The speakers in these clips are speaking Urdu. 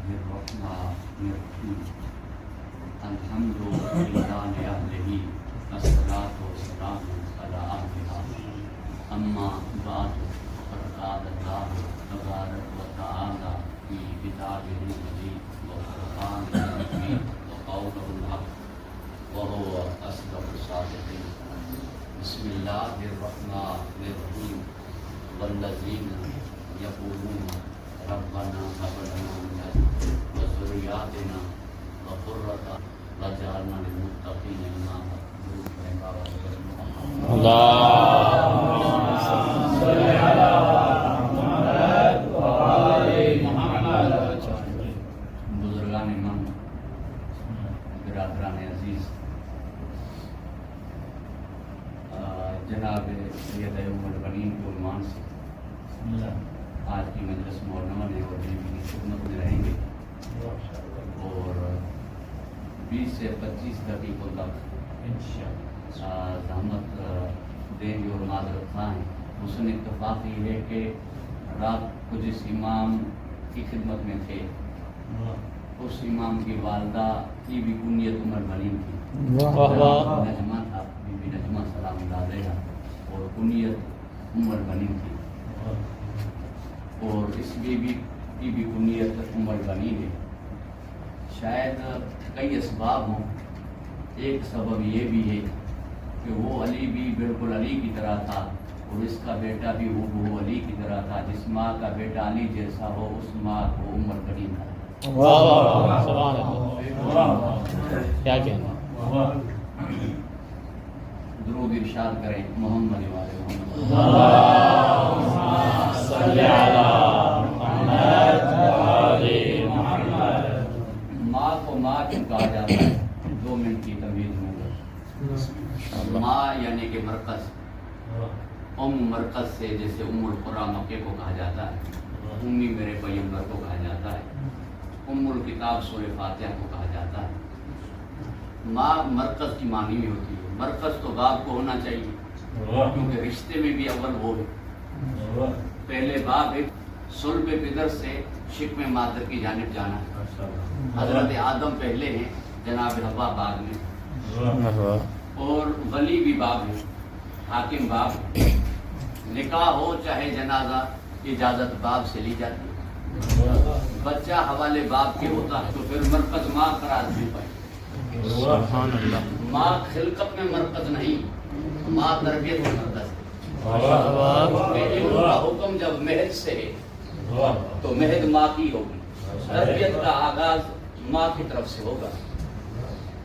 الرحمن الرحیم الحمد للہ لأہلہ الصلاۃ والسلام علی اہلہا اما بعد فقال اللہ تبارک و تعالی فی کتابہ المجید وفرقانہ المجید وقولہ الحق وہو اصدق الصادقین بسم اللہ الرحمن الرحیم والذین یقولون ربنا هب لنا من ازواجنا وذرياتنا قرة اعين واجعلنا للمتقين اماما اللهم صل على محمد وآل محمد. بزرگان من، برادران عزیز، جناب سید ام البنین کے عنوان سے آج کی مجلس مولنا نے اور بیوی کی خدمت میں رہیں گے اور 20 سے 25 دقیقوں تک زحمت دیں گے اور معذرت خواہ ہیں. حسن اتفاق یہ ہے کہ رات کو جس امام کی خدمت میں تھے اس امام کی والدہ کی بھی کنیت عمر بنین تھی. نجمہ تھا، بی بی نجمہ سلام اللہ علیہ، اور کنیت عمر بنین تھی. اور اس بیوی کی بھی کنیت عمر بنین ہے. شاید کئی اسباب ہوں. ایک سبب یہ بھی ہے کہ وہ علی بھی بالکل علی کی طرح تھا اور اس کا بیٹا بھی وہ علی کی طرح تھا. جس ماں کا بیٹا علی جیسا ہو اس ماں کو عمر بنین تھا. سبحان اللہ. کیا کہنا. درود ارشاد کریں محمد والے محمد. اللهم صل على محمد وآل محمد. ماں کو ماں کیوں کہا جاتا ہے؟ 2 منٹ کی تمہید میں. ماں یعنی کہ مرکز، مرکز سے جیسے ام القریٰ مکے کو کہا جاتا ہے، امی میرے پیغمبر کو کہا جاتا ہے، ام الکتاب سورہ فاتحہ کو کہا جاتا ہے. ماں مرکز کی معنی میں ہوتی ہے. مرکز تو باپ کو ہونا چاہیے کیونکہ رشتے میں بھی اول وہ ہے. پہلے باپ ہے، صلب پدر سے شکم مادر کی جانب جانا. حضرت آدم پہلے ہیں، جناب حوا بعد میں، اور ولی بھی باپ ہے، حاکم باپ ہے. نکاح ہو چاہے جنازہ اجازت باپ سے لی جاتی ہے. بچہ حوالے باپ کے ہوتا ہے تو پھر مرکز ماں قرار نہیں پائے. سبحان اللہ. ماں خلقت میں مرکز نہیں، ماں تربیت میں مرکز ہے. علم کا حکم جب مہد سے ہے تو مہد ماں کی ہوگی. تربیت کا آغاز ماں کی طرف سے ہوگا.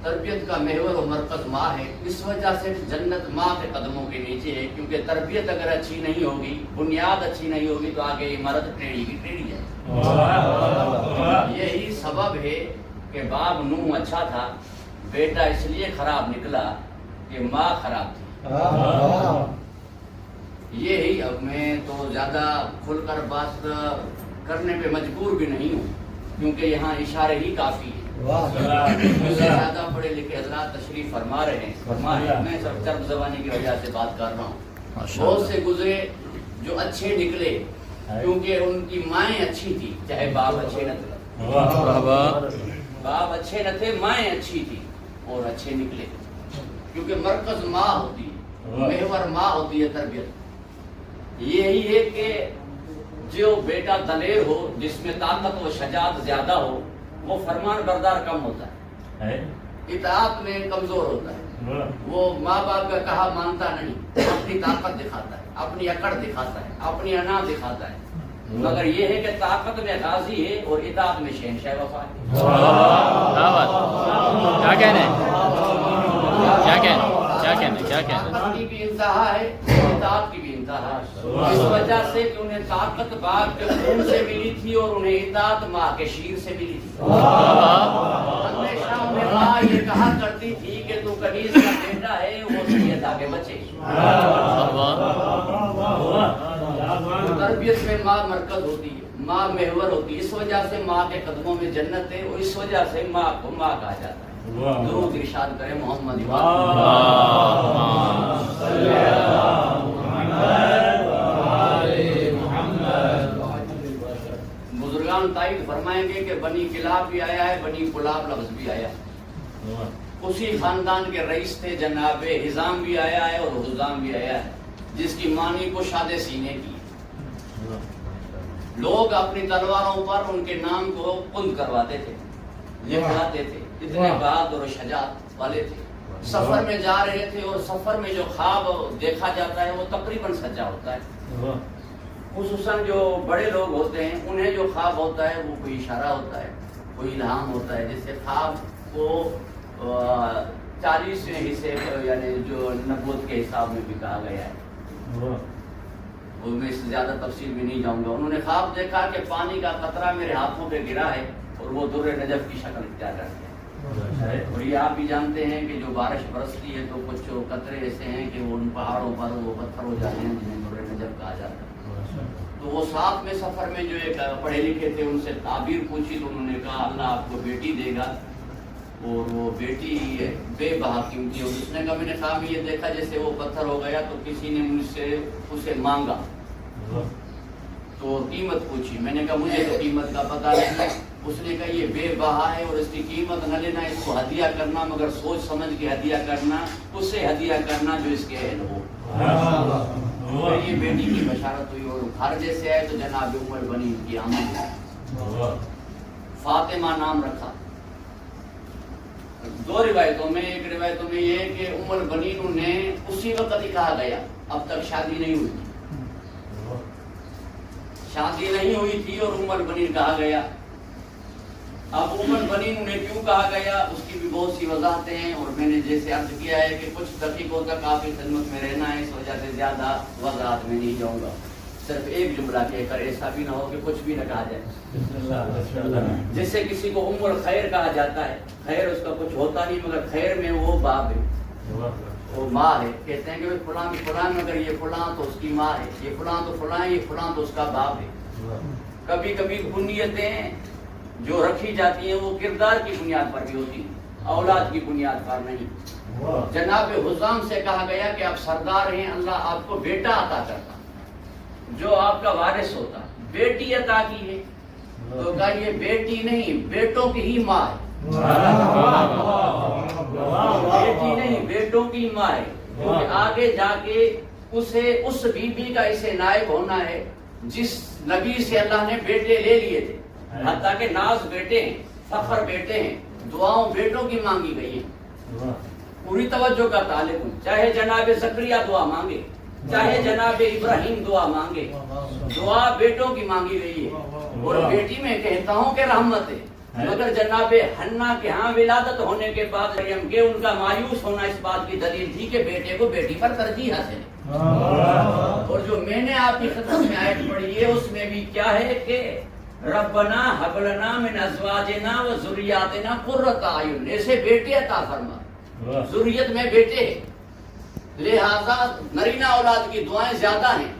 تربیت کا محور و مرکز ماں ہے. اس وجہ سے جنت ماں کے قدموں کے نیچے ہے کیونکہ تربیت اگر اچھی نہیں ہوگی، بنیاد اچھی نہیں ہوگی تو آگے عمارت ٹیڑھی کی ٹیڑھی ہے. یہی سبب ہے کہ باپ نوح اچھا تھا، بیٹا اس لیے خراب نکلا کہ ماں خراب تھی. یہی اب میں تو زیادہ کھل کر بات کرنے پہ مجبور بھی نہیں ہوں کیونکہ یہاں اشارے ہی کافی ہیں. مجھ سے زیادہ پڑھے لکھے حضرات تشریف فرما رہے ہیں. میں سب چرب زبانی کی وجہ سے بات کر رہا ہوں. بہت سے گزرے جو اچھے نکلے کیونکہ ان کی مائیں اچھی تھی، چاہے باپ اچھے نہ تھے. باپ اچھے نہ تھے، مائیں اچھی تھی اور اچھے نکلے. کیونکہ مرکز ماں ہوتی ہے، محور ماں ہوتی ہے تربیت. یہی ہے کہ جو بیٹا دلیر ہو، جس میں طاقت و شجاعت زیادہ ہو، وہ فرمان بردار کم ہوتا ہے، اطاعت میں کمزور ہوتا ہے. وہ ماں باپ کا کہا مانتا نہیں، اپنی طاقت دکھاتا ہے، اپنی اکڑ دکھاتا ہے، اپنی انا دکھاتا ہے. مگر یہ ہے کہ طاقت میں غازی ہے اور اطاعت میں شہنشاہ وفا ہے. کیا کہنے کیا کہنے کیا کہنے کیا کہنے. طاقت کی بھی انتہا ہے، اطاعت کی بھی انتہا ہے. اس وجہ سے کہ انہیں طاقت باپ کے خون سے ملی تھی اور انہیں اطاعت ماں کے شیر سے ملی تھی. ہمیشہ انہیں ماں یہ کہا کرتی تھی کہ تو کنیز کا بیٹا ہے، وہ سید آگے بچے. تربیت میں ماں مرکز ہوتی ہے، ماں محور ہوتی ہے. اس وجہ سے ماں کے قدموں میں جنت ہے اور اس وجہ سے ماں کو ماں کہا جاتا ہے. درود ارشاد کریں محمد. بزرگان قرآن تائید فرمائیں گے کہ بنی کلاب بھی آیا ہے، بنی کلاب لفظ بھی آیا ہے، اسی خاندان کے رئیس تھے جناب حزام بھی آیا ہے اور حزام بھی آیا ہے، جس کی معنی کشادے سینے کی۔ لوگ اپنی تلواروں پر ان کے نام کو کند کرواتے تھے، لکھواتے تھے، اتنے بہادر و شجاعت والے تھے۔ سفر میں جا رہے تھے اور سفر میں جو خواب دیکھا جاتا ہے وہ تقریباً سچا ہوتا ہے، خصوصاً جو بڑے لوگ ہوتے ہیں انہیں جو خواب ہوتا ہے وہ کوئی اشارہ ہوتا ہے، کوئی الہام ہوتا ہے۔ جیسے خواب کو 40ویں حصے یعنی جو نبوت کے حساب میں بھی کہا گیا ہے، اور میں اس سے زیادہ تفصیل بھی نہیں جاؤں گا۔ انہوں نے خواب دیکھا کہ پانی کا قطرہ میرے ہاتھوں پہ گرا ہے اور وہ در نجف کی شکل اختیار کر گیا۔ اور یہ آپ بھی جانتے ہیں کہ جو بارش برستی ہے تو کچھ قطرے ایسے ہیں کہ وہ ان پہاڑوں پر وہ پتھر ہو جاتے ہیں جنہیں در نجف کہا جاتا ہے۔ تو وہ ساتھ میں سفر میں جو ایک پڑھے لکھے تھے ان سے تعبیر پوچھی تو انہوں نے کہا اللہ آپ کو بیٹی دے گا، اور وہ بیٹی بے بہا قیمتی ہوگی۔ اس نے کہا میں نے خواب میں یہ دیکھا جیسے وہ پتھر ہو گیا تو کسی نے مجھ سے اسے مانگا تو قیمت پوچھی، میں نے کہا مجھے تو قیمت کا پتہ نہیں۔ اس نے کہا یہ بے بہا ہے اور اس کی قیمت نہ لینا، اس کو ہدیہ کرنا، مگر سوچ سمجھ کے ہدیہ کرنا، اسے ہدیہ کرنا جو اس کے اہل ہو۔ تو یہ بیٹی کی بشارت ہوئی اور گھر جیسے آئے تو جناب عمر بنی کی آمد ہوئی۔ فاطمہ نام رکھا۔ دو روایتوں میں، ایک روایتوں میں یہ ہے کہ ام البنین انہیں اسی وقت ہی کہا گیا، اب تک شادی نہیں ہوئی تھی، شادی نہیں ہوئی تھی اور ام البنین کہا گیا۔ اب ام البنین انہیں کیوں کہا گیا اس کی بھی بہت سی وضاحتیں ہیں، اور میں نے جیسے عرض کیا ہے کہ کچھ دقیقوں تک آپ کی خدمت میں رہنا ہے، اس وجہ سے زیادہ وضاحت میں نہیں جاؤں گا، صرف ایک جملہ کہہ کر، ایسا بھی نہ ہو کہ کچھ بھی نہ کہا جائے۔ جیسے کسی کو ام الخیر کہا جاتا ہے، خیر اس کا کچھ ہوتا نہیں مگر خیر میں وہ باپ ہے، وہ ماں ہے، کہتے ہیں کہ فلاں فلاں مگر یہ فلاں تو اس کی ماں ہے، یہ فلاں تو فلاں، یہ فلاں تو اس کا باپ ہے۔ کبھی کبھی کنیتیں جو رکھی جاتی ہیں وہ کردار کی بنیاد پر بھی ہوتی ہیں، اولاد کی بنیاد پر نہیں۔ جناب حزام سے کہا گیا کہ آپ سردار ہیں، اللہ آپ کو بیٹا عطا کرتا جو آپ کا وارث ہوتا، بیٹی عطا کی ہے تو کہا یہ بیٹی نہیں بیٹوں کی ہی ماں ہے، بیٹی نہیں بیٹوں کی ماں ہے، کیونکہ آگے جا کے اسے اس بی بی کا اسے نائب ہونا ہے جس نبی سے اللہ نے بیٹے لے لیے تھے، حتیٰ کہ ناز بیٹے ہیں، فخر بیٹے ہیں، دعاؤں بیٹوں کی مانگی گئی ہیں۔ پوری توجہ کا تعلق، چاہے جناب زکریا دعا مانگے، چاہے جناب ابراہیم دعا مانگے، دعا بیٹوں کی مانگی گئی ہے۔ اور بیٹی میں کہتا ہوں کہ رحمت ہے، مگر جناب حنا کے ہاں ولادت ہونے کے بعد مریم کے ان کا مایوس ہونا اس بات کی دلیل تھی کہ بیٹے کو بیٹی پر ترجیح حاصل ہے۔ اور جو میں نے آپ کی خدمت میں آیت پڑھی ہے اس میں بھی کیا ہے کہ ربنا ہب لنا من ازواجنا و ذریاتنا قرۃ اعین، ایسے بیٹے عطا فرما، ذریت میں بیٹے ہیں، لہذا نرینہ اولاد کی دعائیں زیادہ ہیں،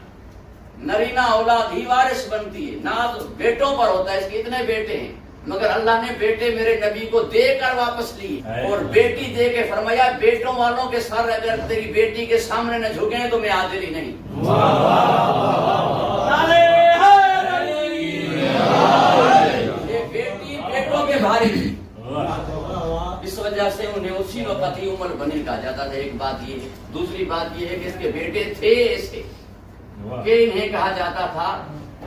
نرینہ اولاد ہی وارث بنتی ہے، ناز بیٹوں پر ہوتا ہے، اس کے اتنے بیٹے ہیں، مگر اللہ نے بیٹے میرے نبی کو دے کر واپس لیے اور بیٹی دے کے فرمایا بیٹوں والوں کے سر اگر تیری بیٹی کے سامنے نہ جھکیں تو میں عادل ہی نہیں۔ یہ بیٹی بیٹوں کے بھاری تھی، اس وجہ سے انہیں اسی وقت ہی ام البنین کہا جاتا تھا۔ ایک بات یہ ہے، دوسری بات یہ ہے کہ اس کے بیٹے تھے ایسے کہ انہیں کہا جاتا تھا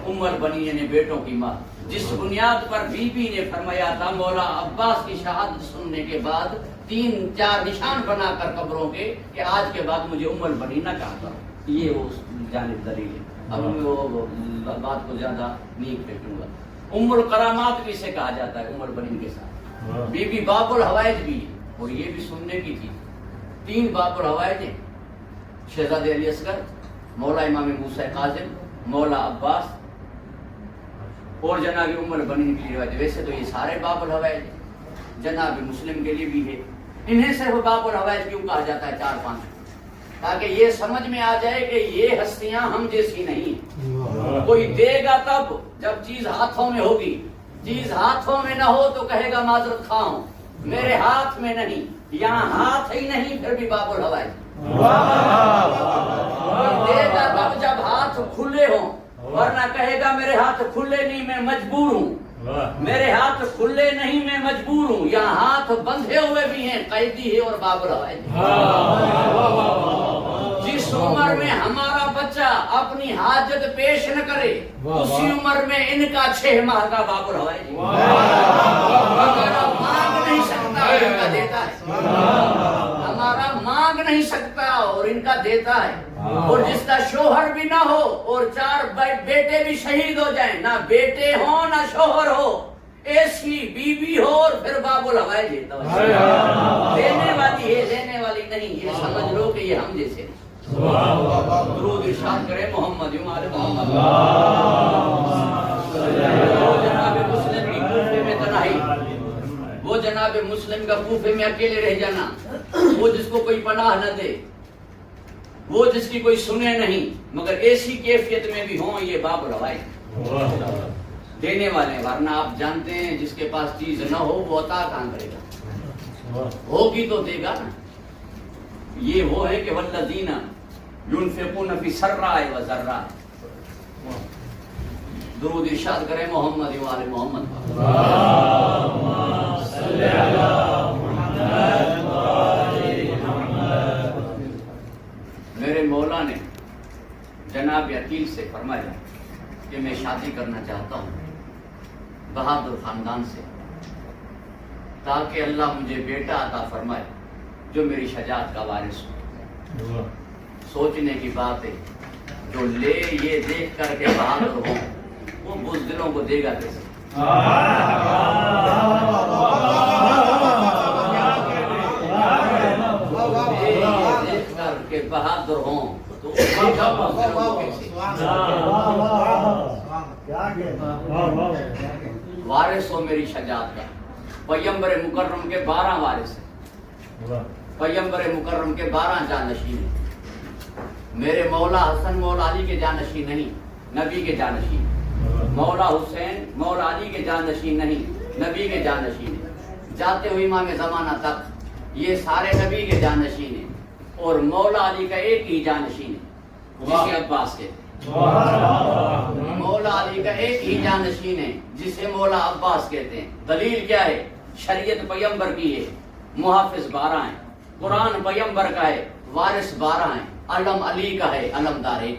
ام البنین یعنی بیٹوں کی ماں، جس بنیاد پر بی بی نے فرمایا تھا مولا عباس کی شہادت سننے کے بعد 3-4 نشان بنا کر قبروں کے کہ آج کے بعد مجھے ام البنین نہ کہا کرو۔ یہ اس جانب دلیل ہے، اب میں وہ بات کو زیادہ نہیں پھینکوں گا۔ ام الکرامات بھی سے کہا جاتا ہے ام البنین کے ساتھ، بی بی باب الحوائج بھی ہے، اور یہ بھی سننے کی تھی 3 باب الحوائج ہیں، شہزادے علی اصغر، مولا امام موسیٰ کاظم، مولا عباس اور جناب ام البنین کی روایت۔ ویسے تو یہ سارے باب الحوائج جناب مسلم کے لیے بھی ہے، انہیں صرف باب الحوائج کیوں کہا جاتا ہے 4-5 تاکہ یہ سمجھ میں آ جائے کہ یہ ہستیاں ہم جیسی نہیں، کوئی دے گا تب جب چیز ہاتھوں میں ہوگی، چیز ہاتھوں میں نہ ہو تو کہے گا معذرت خواہ ہوں، میرے ہاتھ میں نہیں، یہاں ہاتھ ہی نہیں پھر بھی باب الحوائج۔ دے گا تب جب ہاتھ کھلے ہوں، ورنہ کہے گا میرے ہاتھ کھلے نہیں میں مجبور ہوں، میرے ہاتھ کھلے نہیں، میں مجبور ہوں، یہاں ہاتھ بندھے ہوئے بھی ہیں، قیدی ہے اور بابر ہے۔ جس عمر میں ہمارا بچہ اپنی حاجت پیش نہ کرے اسی عمر میں ان کا 6 ماہ کا بابر ہے۔ ہمارا مانگ نہیں سکتا اور ان کا دیتا ہے، ہمارا مانگ نہیں سکتا اور ان کا دیتا ہے۔ اور جس کا شوہر بھی نہ ہو اور 4 بیٹے بھی شہید ہو جائیں، نہ بیٹے ہوں نہ شوہر ہو، ایسی بیوی ہو اور پھر باب الہوائے دیتا ہے۔ دینے والی ہے، لینے والی نہیں، یہ سمجھ لو کہ یہ ہم جیسے ہیں۔ درود ارشاد کرے محمد آل محمد۔ وہ جناب مسلم کی کوفے میں تنہائی، وہ جناب مسلم کا کوفے میں اکیلے رہ جانا، وہ جس کو کوئی پناہ نہ دے، وہ جس کی کوئی سنے نہیں، مگر ایسی کیفیت میں بھی ہوں، یہ باب الہوائے دینے والے۔ ورنہ آپ جانتے ہیں جس کے پاس چیز نہ ہو وہ عطا کہاں کرے گا؟ ہوگی تو دے گا نا۔ یہ وہ ہے کہ والذین ينفقون فی سراء و ضراء۔ درود ارشاد کرے محمد و آل محمد۔ میرے مولا نے جناب عقیل سے فرمایا کہ میں شادی کرنا چاہتا ہوں بہادر خاندان سے، تاکہ اللہ مجھے بیٹا عطا فرمائے جو میری شجاعت کا وارث ہو۔ سوچنے کی بات ہے، جو لے یہ دیکھ کر کے بہادر ہو وہ بزدلوں کو دے گا کیسے؟ دیکھ کر کے بہادر ہوں تو دے گا بزدلوں کو کیسے؟ وارث ہو میری شجاعت کا۔ پیغمبر مکرم کے 12 وارث ہیں، پیغمبر مکرم کے 12 جانشین ہیں۔ میرے مولا حسن مولا علی کے جانشین نہیں، نبی کے جانشین۔ مولا حسین مولا علی کے جانشین نہیں، نبی کے جانشین ہیں۔ جاتے ہوئے امام زمانہ تک یہ سارے نبی کے جانشین ہیں، اور مولا علی کا ایک ہی جانشین ہے جسے عباس کہتے ہیں۔ مولا علی کا ایک ہی جانشین ہے جسے مولا عباس کہتے ہیں۔ دلیل کیا ہے؟ شریعت پیغمبر کی ہے، محافظ 12 ہیں، قرآن پیغمبر کا ہے، وارث 12 ہیں، علم علی کا ہے، علمدار ایک۔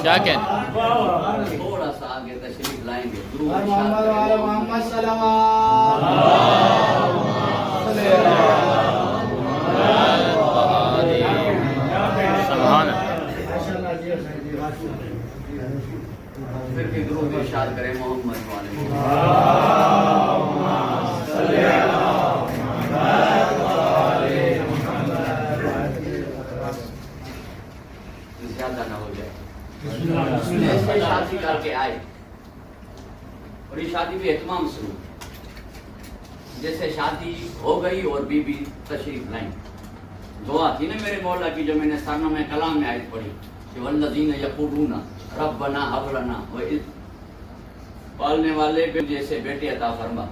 کیا کہنا؟ تھوڑا سا آگے تشریف لائیں گے۔ سبحان پھر بھی درود ارشاد کرے محمد والے زیادہ نہ ہو جائے۔ جیسے شادی کر کے آئے اور یہ شادی بھی اہتمام سے ہوئی، جیسے شادی ہو گئی اور بی بی تشریف لائیں، دعا تھی نا میرے مولا کی جو میں نے سرنامہ کلام میں آیت پڑھی کہ والذین یقولون ربنا ہب لنا، پالنے والے جیسے بیٹے عطا فرما،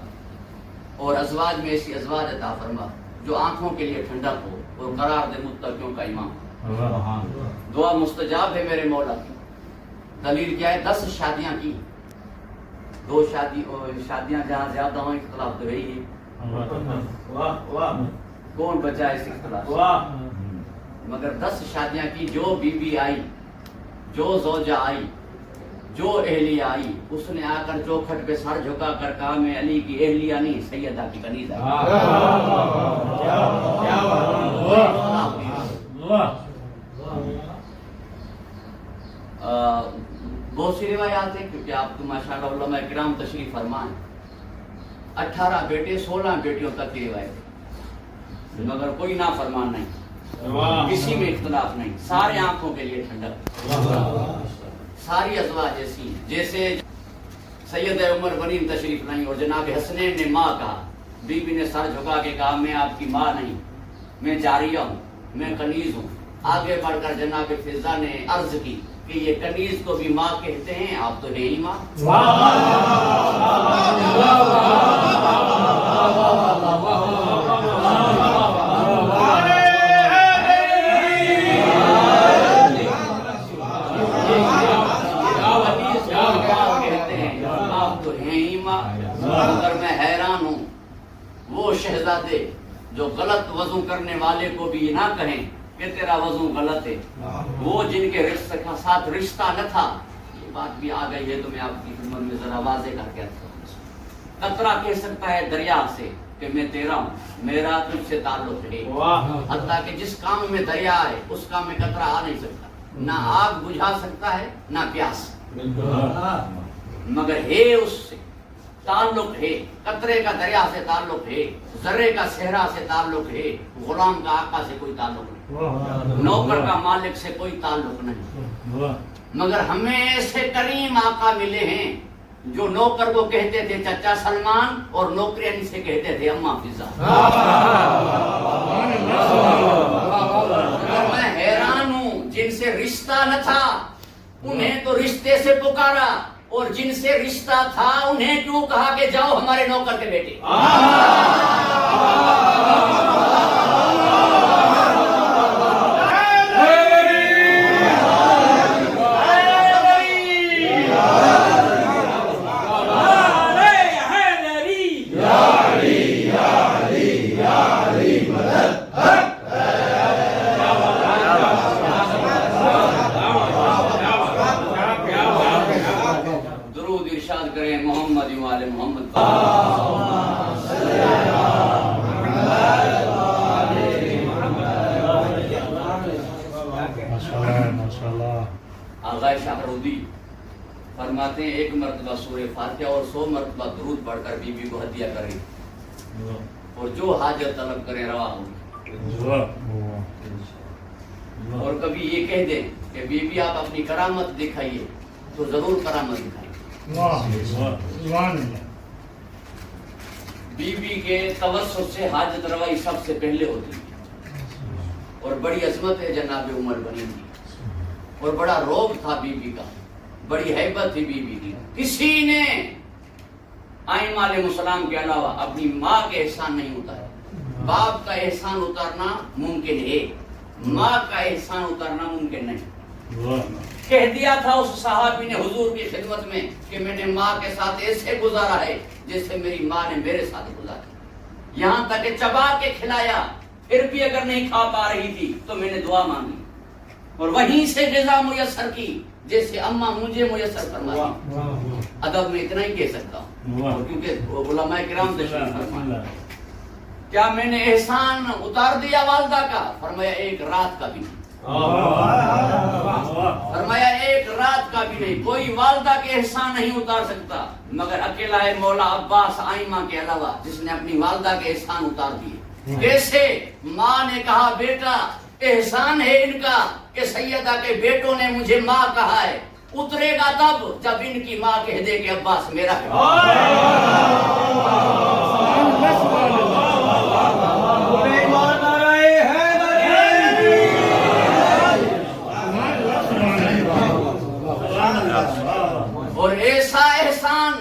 اور ازواج میں ایسی ازواج عطا فرما جو آنکھوں کے لیے ٹھنڈک ہو اور قرار دے متقیوں کا امام۔ دعا مستجاب ہے میرے مولا کی۔ دلیل کیا ہے؟ 10 شادیاں کی، 2 شادیاں جہاں زیادہ ہوں اختلاف تو یہی ہے، کون بچا اس اختلاف سے؟ مگر 10 شادیاں کی، جو بی بی آئی، جو زوجہ آئی، جو اہلیہ آئی، اس نے آ کر چوکھٹ پہ سر جھکا کر کہا میں علی کی اہلیہ نہیں سیدہ کی کنیز آئی۔ بہت سی روایات ہیں کیونکہ آپ تو ماشاءاللہ علماء کرام تشریف فرما ہیں، 18 بیٹے 16 بیٹیوں تک کی روایت، مگر کوئی نافرمان نہیں، کسی میں اختلاف نہیں، سارے آنکھوں کے لیے ٹھنڈک، ساری ازواج ایسی ہیں۔ جیسے سید عمر بنی تشریف نہیں اور جناب حسنین نے ماں کہا، بی بی نے سر جھکا کے کہا میں آپ کی ماں نہیں، میں جاریہ ہوں، میں کنیز ہوں۔ آگے بڑھ کر جناب فضا نے عرض کی کہ یہ کنیز کو بھی ماں کہتے ہیں، آپ تو ہے ہی ماں۔ وضو کرنے والے کو بھی یہ نہ کہیں کہ تیرا وضو غلط ہے. وہ جن کے رشتے کے ساتھ رشتہ نہ تھا، یہ بات بھی آ گئی ہے تو میں آپ کی خدمت میں ذرا واضح کر کے رکھتا ہوں. قطرہ کہہ سکتا ہے دریا سے کہ میں تیرا ہوں، میرا تجھ سے تعلق ہے. حتیٰ کہ جس کام میں دریا ہے اس کام میں قطرہ آ نہیں سکتا، نہ آگ بجھا سکتا ہے نہ پیاس، مگر ہے اس سے تعلق ہے. قطرے کا دریا سے تعلق ہے، ذرے کا صحرا سے تعلق ہے. غلام کا آقا سے کوئی تعلق نہیں، نوکر کا مالک سے کوئی تعلق نہیں. مگر ہمیں ایسے کریم آقا ملے ہیں جو نوکر کو کہتے تھے چچا سلمان اور نوکرین سے کہتے تھے اماں فضا. میں حیران ہوں، جن سے رشتہ نہ تھا انہیں تو رشتے سے پکارا، اور جن سے رشتہ تھا انہیں کیوں کہا کہ جاؤ ہمارے نوکر کے بیٹے. درود ارشاد کریں محمد و آل محمد. آغا شاہرودی فرماتے ہیں ایک مرتبہ سورہ فاتحہ اور 100 مرتبہ درود پڑھ کر بی بی کو ہدیہ کریں، اور جو حاجت طلب کریں روا ہوگی. اور کبھی یہ کہہ دیں کہ بی بی آپ اپنی کرامت دکھائیے تو ضرور کرامت دکھائیں. بی بی کے توسط سے حاجت روائی سب سے پہلے ہوتی ہے، اور بڑی عظمت ہے جناب عمر بنی کی، اور بڑا روب تھا بی بی کا، بڑی ہیبت تھی بی بی کی. کسی نے ائمہ علیہ السلام کے علاوہ اپنی ماں کے احسان نہیں اتارا. باپ کا احسان اتارنا ممکن ہے، ماں کا احسان اتارنا ممکن نہیں. کہہ دیا تھا اس صحابی نے حضور کی خدمت میں کہ میں نے ماں کے ساتھ ایسے گزارا ہے جیسے میری ماں نے میرے ساتھ گزارا. یہاں تک کہ چبا کے کھلایا، پھر بھی اگر نہیں کھا پا رہی تھی تو میں نے دعا مانگی اور وہیں سے غذا میسر کی جیسے اماں مجھے میسر فرمائی. ادب میں اتنا ہی کہہ سکتا ہوں کیونکہ علماء کرام تشریف فرمائے. کیا میں نے احسان اتار دیا والدہ کا؟ فرمایا ایک رات کا بھی نہیں. فرمایا ایک رات کا بھی نہیں. کوئی والدہ کے احسان نہیں اتار سکتا مگر اکیلا ہے مولا عباس آئمہ کے علاوہ جس نے اپنی والدہ کے احسان اتار دیے. کیسے؟ ماں نے کہا بیٹا احسان ہے ان کا کہ سیدہ کے بیٹوں نے مجھے ماں کہا ہے، اترے گا تب جب ان کی ماں کہہ دے کہ عباس میرا ہے. اور ایسا احسان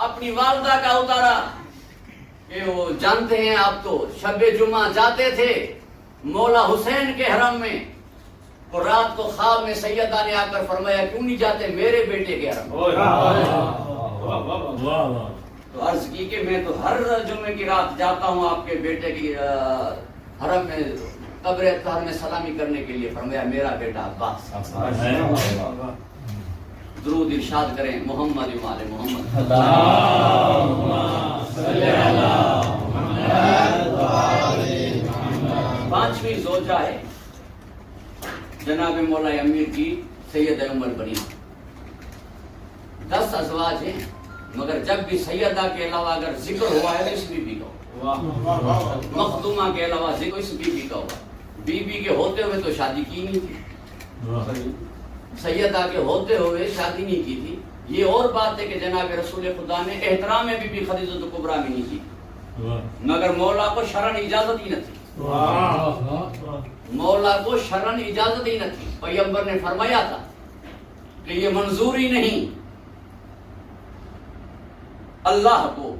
اپنی والدہ کا اتارا کہ وہ جانتے ہیں آپ تو شب جمعہ جاتے تھے مولا حسین کے حرم میں، اور رات کو خواب میں سیدہ نے آ کر فرمایا کیوں نہیں جاتے میرے بیٹے کے حرم. تو عرض کی کہ میں تو ہر جمعے کی رات جاتا ہوں آپ کے بیٹے کی حرم میں قبر اطہار میں سلامی کرنے کے لیے. فرمایا میرا بیٹا عباس. درود ارشاد کریں محمد و آل محمد. پانچویں زوجہ ہے جناب مولا امیر کی سید عمر بنی. 10 ازواج ہیں مگر جب بھی سیدہ کے علاوہ اگر ذکر ہوا ہے تو اس بی بی کا ہوا، مخدومہ کے علاوہ ذکر اس بی بی کا ہوا. بی بی کے ہوتے ہوئے تو شادی کی نہیں تھی، سیدہ کے ہوتے ہوئے شادی نہیں کی تھی. یہ اور بات ہے کہ جناب رسول خدا نے احترام بی بی خدیجہ کبریٰ میں نہیں کی مگر مولا کو شرعن اجازت ہی نہ تھی. مولا کو شرعن اجازت ہی نہ تھی. پیغمبر نے فرمایا تھا کہ یہ منظور ہی نہیں اللہ کو،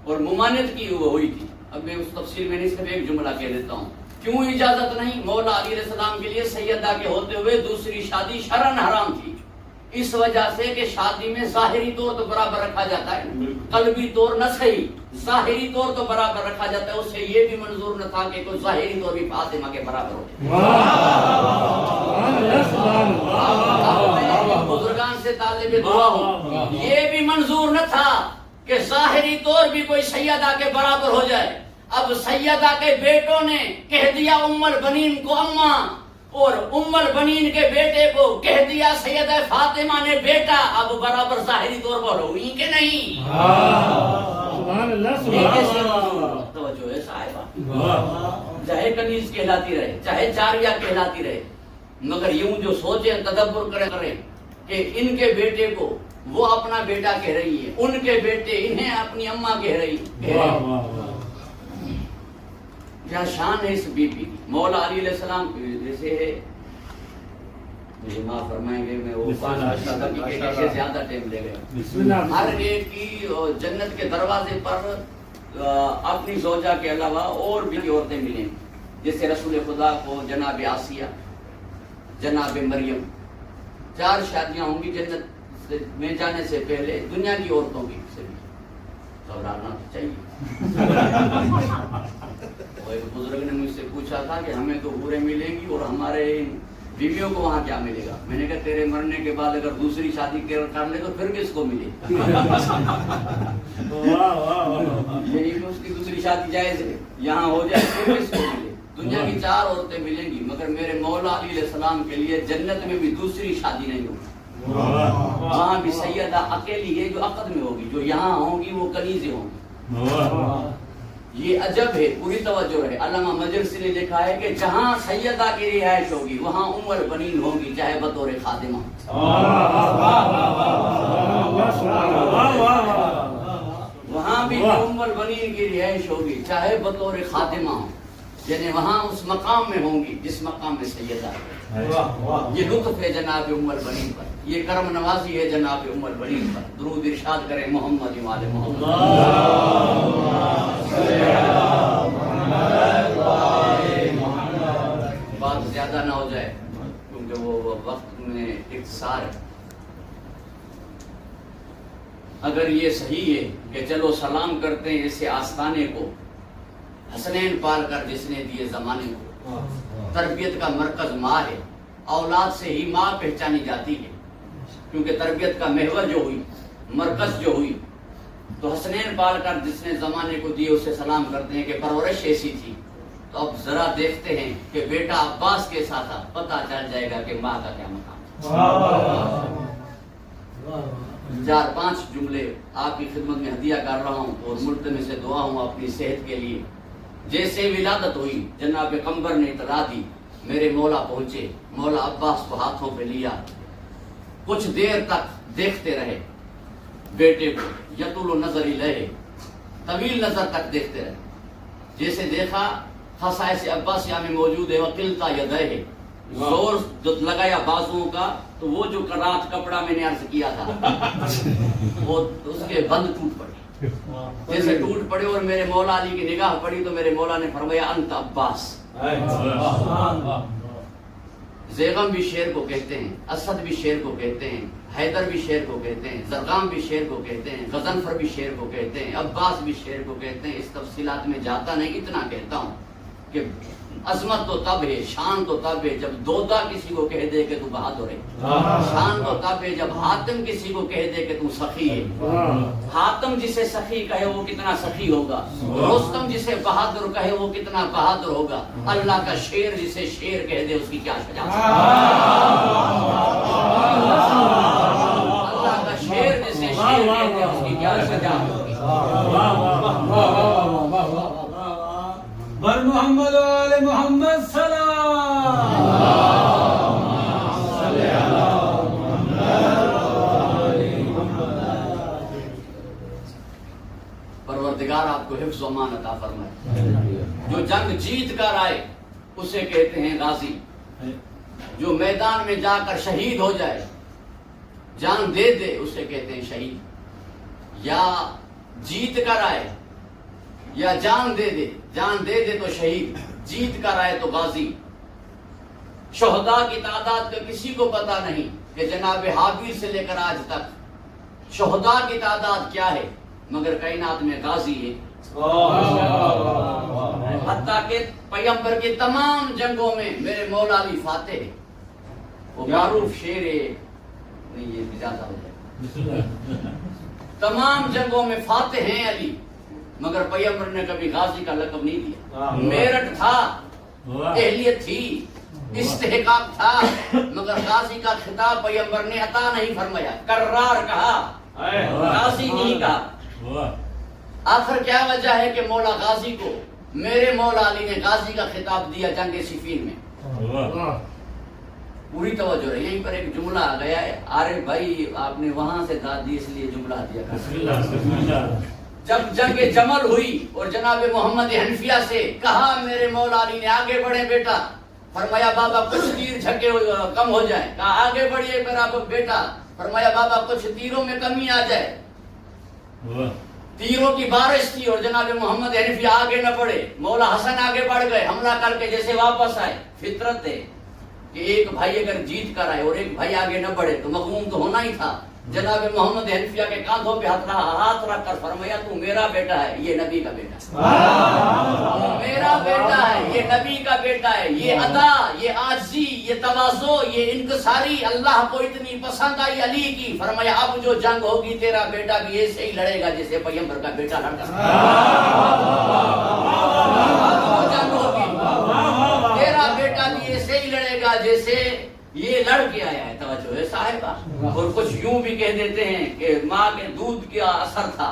اور ممانعت کی ہوئی تھی. اب میں اس تفصیل میں نہیں صرف ایک جملہ کہہ دیتا ہوں کیوں اجازت نہیں. مولا علیہ السلام کے لیے سیدہ کے ہوتے ہوئے دوسری شادی شرعن حرام تھی. اس وجہ سے کہ شادی میں ظاہری طور تو برابر رکھا جاتا ہے، قلبی طور نہ صحیح، ظاہری طور تو برابر رکھا جاتا ہے. اس سے یہ بھی منظور نہ تھا کہ کوئی ظاہری طور بھی فاطمہ کے برابر ہو. بزرگان سے طالب دعا ہوں، یہ بھی منظور نہ تھا کہ ظاہری طور بھی کوئی سیدہ کے برابر ہو جائے. اب سیدہ کے بیٹوں نے کہہ دیا ام البنین کو اماں، اور ام البنین کے بیٹے کو کہہ دیا سیدہ فاطمہ نے بیٹا. اب برابر ظاہری طور پر ہوئی کہ نہیں؟ توجہ ہے صاحبہ، چاہے کنیز کہلاتی رہے، چاہے جاریہ کہلاتی رہے، مگر یوں جو سوچیں تدبر کریں کہ ان کے بیٹے کو وہ اپنا بیٹا کہہ رہی ہے، ان کے بیٹے انہیں اپنی اماں کہہ رہی ہے. کیا شان ہے اس بی بی کی. مولا علی علیہ السلام جیسے ہے، مجھے معاف فرمائیں گے، میں وہ زیادہ ٹائم لے گیا. ہر ایک کی جنت کے دروازے پر اپنی زوجہ کے علاوہ اور بھی عورتیں ملیں، جیسے رسول خدا کو جناب آسیہ، جناب مریم، 4 شادیاں ہوں گی جنت میں جانے سے پہلے. دنیا کی عورتوں کی سے بھی گھبرانا چاہیے. ایک بزرگ نے مجھ سے پوچھا تھا کہ ہمیں تو حوریں ملیں گی اور ہمارے بیویوں کو وہاں کیا ملے گا. میں نے کہا تیرے مرنے کے بعد اگر دوسری شادی کر لے تو پھر کس کو ملے؟ یعنی کہ اس کی دوسری شادی جائز ہے، یہاں ہو جائے پھر کس کو ملے؟ دنیا کی 4 عورتیں ملیں گی، مگر میرے مولا علی علیہ السلام کے لیے جنت میں بھی دوسری شادی نہیں ہوگی. وہاں بھی سیدہ اکیلی ہے جو عقد میں ہوگی، جو یہاں ہوں گی وہ کنیزیں ہوں گی. یہ عجب ہے، پوری توجہ ہے. علامہ مجلسی نے لکھا ہے کہ جہاں سیدہ کی رہائش ہوگی وہاں ام البنین ہوگی، چاہے بطور خادمہ. وہاں بھی ام البنین کی رہائش ہوگی چاہے بطور خادمہ ہو، یعنی وہاں اس مقام میں ہوں گی جس مقام میں سیدہ ہے. یہ لطف ہے جناب ام البنین پر، یہ کرم نوازی ہے جناب ام البنین پر. درود ارشاد کریں محمد وآل محمد. بات زیادہ نہ ہو جائے کیونکہ وہ وقت میں اختصار ہے. اگر یہ صحیح ہے کہ چلو سلام کرتے ہیں اسے آستانے کو، حسنین پال کر جس نے دیے زمانے کو. تربیت کا مرکز ماں ہے، اولاد سے ہی ماں پہچانی جاتی ہے، کیونکہ تربیت کا محور جو ہوئی، مرکز جو ہوئی. تو حسنین پال کر جس نے زمانے کو دیے اسے سلام کرتے ہیں کہ پرورش ایسی تھی. تو اب ذرا دیکھتے ہیں کہ بیٹا عباس کے ساتھ پتہ چل جائے گا کہ ماں کا کیا مقام. 4-5 جملے آپ کی خدمت میں ہدیہ کر رہا ہوں اور ملتمس سے دعا ہوں اپنی صحت کے لیے. جیسے ولادت ہوئی جناب قمبر نے اطلاع دی، میرے مولا پہنچے، مولا عباس کو ہاتھوں پہ لیا، کچھ دیر تک دیکھتے رہے بیٹے کو. یطول نظر الیہ، طویل نظر تک دیکھتے رہے. جیسے دیکھا خصائص عباسیہ میں موجود ہے، وقلتا یدیہ، زور لگایا بازوؤں کا تو وہ جو رات کپڑا میں نے عرض کیا تھا وہ اس کے بند ٹوٹ پڑے. جیسے ٹوٹ پڑے اور میرے مولا علی کی نگاہ پڑی تو میرے مولا نے فرمایا انت عباس. زیغم بھی شیر کو کہتے ہیں، اسد بھی شیر کو کہتے ہیں، حیدر بھی شیر کو کہتے ہیں، زرغام بھی شیر کو کہتے ہیں، غضنفر بھی شیر کو کہتے ہیں، عباس بھی شیر کو کہتے ہیں. اس تفصیلات میں جاتا نہیں، اتنا کہتا ہوں کہ عظمت تو تب ہے، شان تو تب ہے جب دودا کسی کو کہہ دے کہ تو بہادر ہے. شان تو تب ہے جب حاتم کسی کو کہہ دے کہ تو سخی ہے. حاتم جسے سخی کہے وہ کتنا سخی ہوگا، رستم جسے بہادر کہے وہ کتنا بہادر ہوگا. اللہ کا شیر جسے شیر کہہ دے اس کی کیا شجاعت. اللہ کا شیر جسے شیر کہہ دے اس کی کیا شجاعت ہوگی. بر محمد و آل محمد سلام. پروردگار آپ کو حفظ و امان عطا فرمائے. جو جنگ جیت کر آئے اسے کہتے ہیں غازی. جو میدان میں جا کر شہید ہو جائے، جان دے دے، اسے کہتے ہیں شہید. یا جیت کر آئے یا جان دے دے، جان دے دے تو شہید، جیت کر آئے تو غازی. شہداء کی تعداد کا کسی کو پتا نہیں کہ جناب حابیل سے لے کر آج تک شہداء کی تعداد کیا ہے، مگر کائنات میں غازی ہے، حتیٰ کہ پیغمبر کی تمام جنگوں میں میرے مولا علی فاتح ہے۔ وہ معروف شعر ہے، نہیں یہ زیادہ ہو جائے، تمام جنگوں میں فاتح ہیں علی، مگر پیغمبر نے کبھی غازی کا لقب نہیں دیا۔ میرٹھ تھا، اہلیت تھی، استحقاق تھا، مگر غازی کا خطاب پیغمبر نے عطا نہیں فرمایا، کرار کہا، غازی نہیں کہا۔ آخر کیا وجہ ہے کہ مولا غازی کو، میرے مولا علی نے غازی کا خطاب دیا جنگ صفین میں؟ پوری توجہ ہے، یہیں پر ایک جملہ آ گیا ہے، آرے بھائی آپ نے وہاں سے داد دی اس لیے جملہ دیا کرنا۔ جب جنگ جمل ہوئی اور جناب محمد حنفیہ سے کہا میرے مولا علی نے آگے بڑھے بیٹا، فرمایا بابا کچھ تیر جھکے کم ہو جائیں، کہا آگے بڑھیے میرا بیٹا، فرمایا بابا کچھ تیروں میں کمی آ جائے۔ تیروں کی بارش تھی اور جناب محمد حنفیہ آگے نہ بڑھے، مولا حسن آگے بڑھ گئے، حملہ کر کے جیسے واپس آئے۔ فطرت ہے کہ ایک بھائی اگر جیت کر آئے اور ایک بھائی آگے نہ بڑھے تو مغموم تو ہونا ہی تھا۔ جناب محمد حنفیہ کے کاندھوں پہ ہاتھ رکھ کر فرمایا تو میرا بیٹا ہے، یہ نبی کا بیٹا ہے، میرا بیٹا ہے، یہ نبی کا بیٹا ہے۔ یہ ادا، یہ عاجزی، یہ تواضع، یہ انکساری اللہ کو اتنی پسند آئی علی کی، فرمایا اب جو جنگ ہوگی تیرا بیٹا بھی ایسے ہی لڑے گا جیسے پیغمبر کا بیٹا لڑتا ہے۔ جنگ ہوگی تیرا بیٹا بھی ایسے ہی لڑے گا جیسے یہ لڑ کے آیا ہے۔ توجہ ہے صاحبہ، اور کچھ یوں بھی کہہ دیتے ہیں کہ ماں کے دودھ کا اثر تھا۔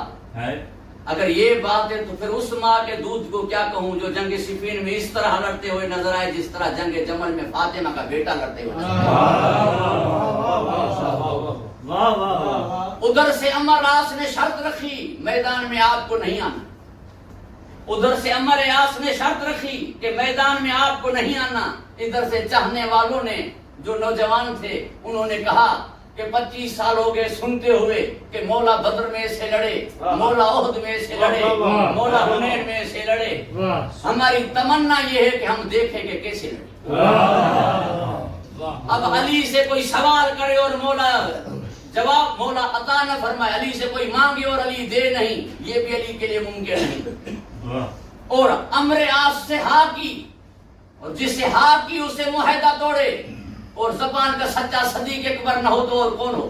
اگر یہ بات ہے تو پھر اس ماں کے دودھ کو کیا کہوں جو جنگ صفین میں اس طرح لڑتے ہوئے نظر آئے جس طرح جنگ جمل میں فاطمہ کا بیٹا لڑتے ہوئے نظر آئے۔ ادھر سے عمر آس نے شرط رکھی میدان میں آپ کو نہیں آنا، ادھر سے عمر آس نے شرط رکھی کہ میدان میں آپ کو نہیں آنا۔ ادھر سے چاہنے والوں نے، جو نوجوان تھے، انہوں نے کہا کہ 25 سال ہو گئے سنتے ہوئے کہ مولا بدر میں سے لڑے، مولا احد میں سے لڑے، مولا حنین میں سے لڑے، ہماری تمنا یہ ہے کہ ہم دیکھیں کہ کیسے لڑے۔ اب علی سے کوئی سوال کرے اور مولا جواب مولا عطا نہ فرمائے، علی سے کوئی مانگے اور علی دے نہیں، یہ بھی علی کے لیے ممکن نہیں۔ اور امر آس سے ہا کی، اور جسے ہا کی اسے معاہدہ توڑے، اور زبان کا سچا صدیق اکبر نہ ہو تو اور کون ہو؟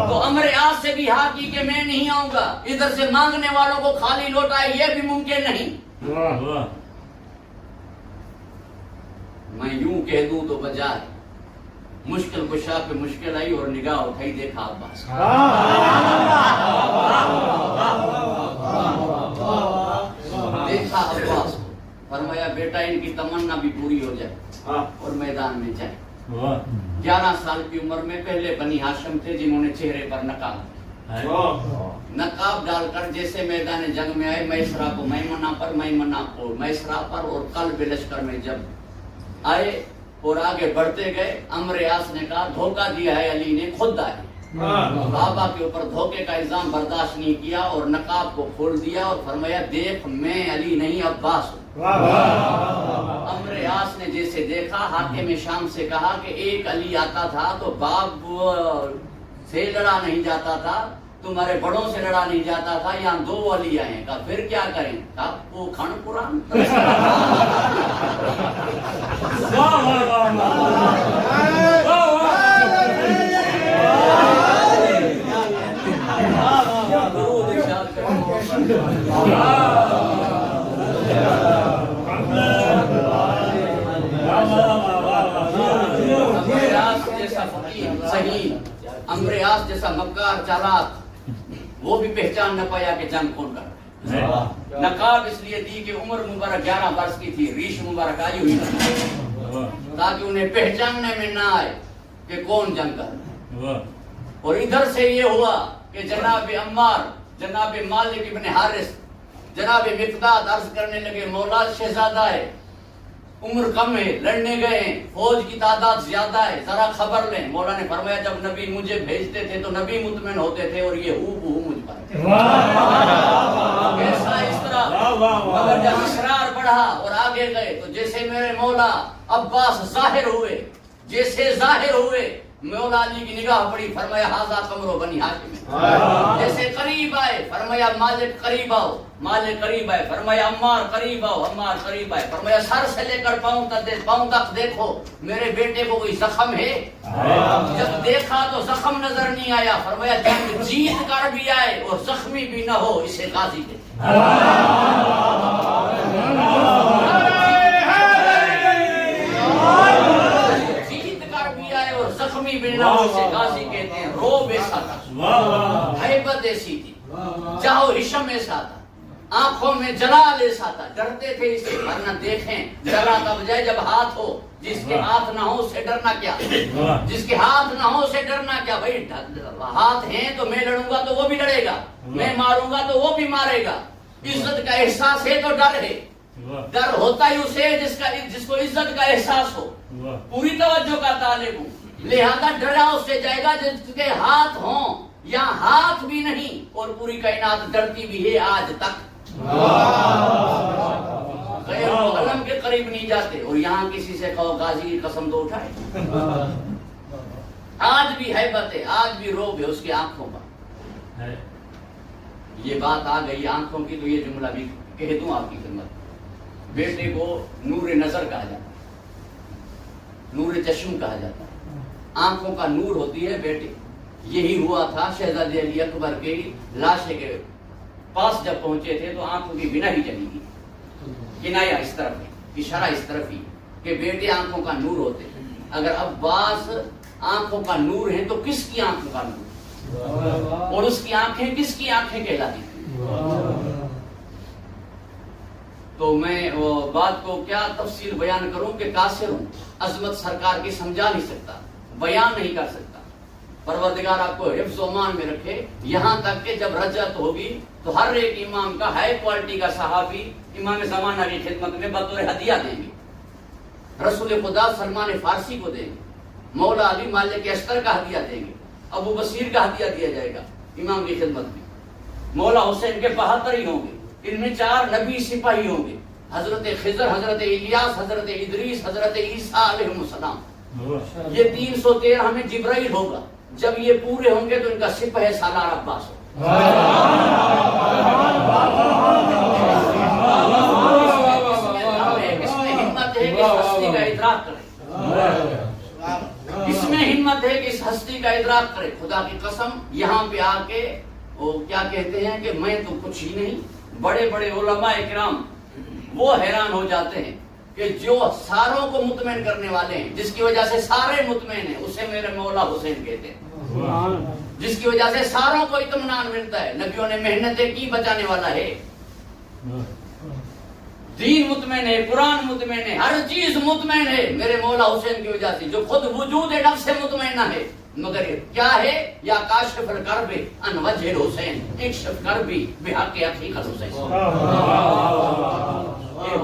تو امر آس سے بھی ہا کی کہ میں نہیں آؤں گا، ادھر سے مانگنے والوں کو خالی لوٹائے، یہ بھی ممکن نہیں۔ میں یوں کہہ دوں تو بجائے مشکل کشا پہ مشکل آئی اور نگاہ اٹھائی، دیکھا عباس، دیکھا عباس کو، فرمایا بیٹا ان کی تمنا بھی پوری ہو جائے اور میدان میں جائے۔ 11 سال کی عمر میں پہلے بنی ہاشم تھے جنہوں نے چہرے پر نقاب ڈال کر جیسے میدان جنگ میں آئے، میسرا کو میمنہ پر، میمنہ کو میسرا پر، اور قلب لشکر میں جب آئے اور آگے بڑھتے گئے، عمر آس نے کہا دھوکہ دیا ہے علی نے، خود آئے، بابا کے اوپر دھوکے کا الزام برداشت نہیں کیا اور نقاب کو کھول دیا اور فرمایا دیکھ میں علی نہیں عباس ہوں۔ عمر آس نے جیسے دیکھا، حاکم شام سے کہا کہ ایک علی آتا تھا تو باپ سے لڑا نہیں جاتا تھا، تمہارے بڑوں سے لڑا نہیں جاتا تھا، یہاں 2 علی آئے ہیں، کہا پھر کیا کریں؟ کہا وہ کھان قرآن۔ عمر آس جیسا مکار چالاک وہ بھی پہچان نہ پایا کہ جنگ کون کر رہا ہے۔ نقاب اس لیے دی کہ عمر مبارک 11 برس کی تھی، ریش مبارک آئی ہوئی تھی، تاکہ انہیں پہچاننے میں نہ آئے کہ کون جنگ کر رہا ہے۔ اور ادھر سے یہ ہوا کہ جناب عمار، جناب مالک ابن حارث، جناب مقداد عرض کرنے لگے مولا شہزادہ ہے، عمر کم ہے، لڑنے گئے ہیں، فوج کی تعداد زیادہ ہے، ذرا خبر لیں۔ مولا نے فرمایا جب نبی مجھے بھیجتے تھے تو نبی مطمئن ہوتے تھے اور یہ ہو مجھ پر ایسا اس طرح۔ مگر جب اصرار بڑھا اور آگے گئے تو جیسے میرے مولا عباس ظاہر ہوئے، جیسے ظاہر ہوئے مولا علی کی نگاہ پڑی، فرمایا ہاذا قمر بنی ہاشم، جیسے قریب آئے فرمایا مالک قریب آؤ، مالک قریب آئے فرمایا عمار قریب آؤ، عمار قریب آئے فرمایا سر سے لے کر پاؤں تک دیکھو میرے بیٹے کو کوئی زخم ہے؟ جب دیکھا تو زخم نظر نہیں آیا، فرمایا جنگ جیت کر بھی آئے اور زخمی بھی نہ ہو اسے غازی دے۔ زخمی بھی نہ ہو اسے غازی کہتے ہیں۔ روب ایسا تھا، ہیبت ایسی تھی، جاؤ ہشم ایسا تھا، آنکھوں میں جلال ایسا تھا، ڈرتے تھے اسے، ورنہ دیکھیں ڈرا تب جائے جب ہاتھ ہو، جس کے ہاتھ نہ ہو اسے ڈرنا کیا، جس کے ہاتھ نہ ہو اسے ڈرنا کیا؟ بھائی ہاتھ ہیں تو میں لڑوں گا تو وہ بھی لڑے گا، میں ماروں گا تو وہ بھی مارے گا۔ عزت کا احساس ہے تو ڈر ہے، ڈر ہوتا ہی اسے جس کو عزت کا احساس ہو، پوری توجہ کا طالب ہوں، لہذا ڈرا اس سے جائے گا جس کے ہاتھ ہوں، یا ہاتھ بھی نہیں اور پوری کائنات ڈرتی بھی ہے آج تک، غیر علم کے قریب نہیں جاتے، اور یہاں کسی سے کہو غازی کی قسم تو اٹھائے۔ آج بھی ہیبت ہے، آج بھی روب ہے اس کی آنکھوں پر۔ یہ بات آ گئی آنکھوں کی تو یہ جملہ بھی کہہ دوں آپ کی خدمت، بیٹے کو نور نظر کہا جاتا ہے، نور چشم کہا جاتا ہے، آنکھوں کا نور ہوتی ہے بیٹے۔ یہی ہوا تھا شہزادے علی اکبر کے لاشے کے پاس جب پہنچے تھے تو آنکھوں کی بنا ہی چلی گئی، کنایا اس طرف ہے، اشارہ اس طرف ہی کہ بیٹے آنکھوں کا نور ہوتے ہیں۔ اگر عباس آنکھوں کا نور ہیں تو کس کی آنکھوں کا نور، اور اس کی آنکھیں کس کی آنکھیں کہلاتی ہیں؟ تو میں وہ بات کو کیا تفصیل بیان کروں کہ قاصر ہوں، عظمت سرکار کی سمجھا نہیں سکتا، بیان نہیں کر سکتا۔ پروردگار آپ کو حفظ و امان میں رکھے، یہاں تک کہ جب رجعت ہوگی تو ہر ایک امام کا ہائی کوالٹی کا صحابی امام زمانہ کی خدمت میں بطور ہدیہ دیں گے، رسول خدا سلمان فارسی کو دیں گے، مولا علی مالک اشتر کا ہدیہ دیں گے، ابو بصیر کا ہدیہ دیا جائے گا امام کی خدمت میں، مولا حسین کے 72 ہی ہوں گے، ان میں 4 نبی سپاہی ہوں گے، حضرت خضر، حضرت الیاس، حضرت ادریس، حضرت عیسیٰ علیہ السلام۔ یہ 313 ہمیں جبرائیل ہوگا، جب یہ پورے ہوں گے تو ان کا سپہ سالار عباس ہوگا۔ اس میں ہمت ہے کہ اس ہستی کا ادراک کرے، اس میں ہمت ہے کہ اس ہستی کا ادراک کرے۔ خدا کی قسم یہاں پہ آ کے وہ کیا کہتے ہیں کہ میں تو کچھ ہی نہیں، بڑے بڑے علماء اکرام وہ حیران ہو جاتے ہیں کہ جو ساروں کو مطمئن کرنے والے ہیں، جس کی وجہ سے سارے مطمئن ہیں، اسے میرے مولا حسین کہتے ہیں، جس کی وجہ سے ساروں کو اطمینان ملتا ہے، نبیوں نے محنتیں کی بچانے والا ہے، دین مطمئن ہے، قرآن مطمئن ہے، ہر چیز مطمئن ہے میرے مولا حسین کی وجہ سے، جو خود وجود نفس سے مطمئنہ ہے، مگر کیا ہے؟ یا کاشف الکرب عن وجہ الحسین، اکشف کربی بحق حقیقت حسین،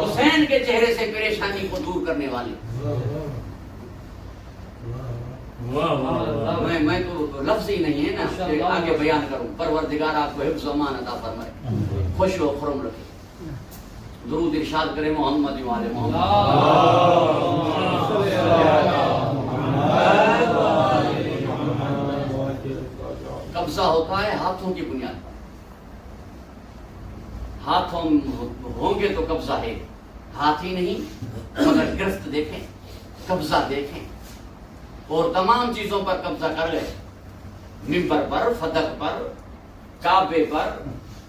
حسین کے چہرے سے پریشانی کو دور کرنے والے۔ میں تو لفظ ہی نہیں ہے نا کہ آگے بیان کروں۔ پروردگار آپ کو حفظ و امان عطا فرمائے، خوش و خرم رکھے۔ درود ارشاد کرے محمد و آل محمد۔ قبضہ ہوتا ہے ہاتھوں کی بنیاد پر، ہاتھوں ہوں گے تو قبضہ ہے، ہاتھ ہی نہیں مگر گرفت دیکھیں، قبضہ دیکھیں، اور تمام چیزوں پر قبضہ کر گئے، منبر پر، فتح پر، کعبے پر،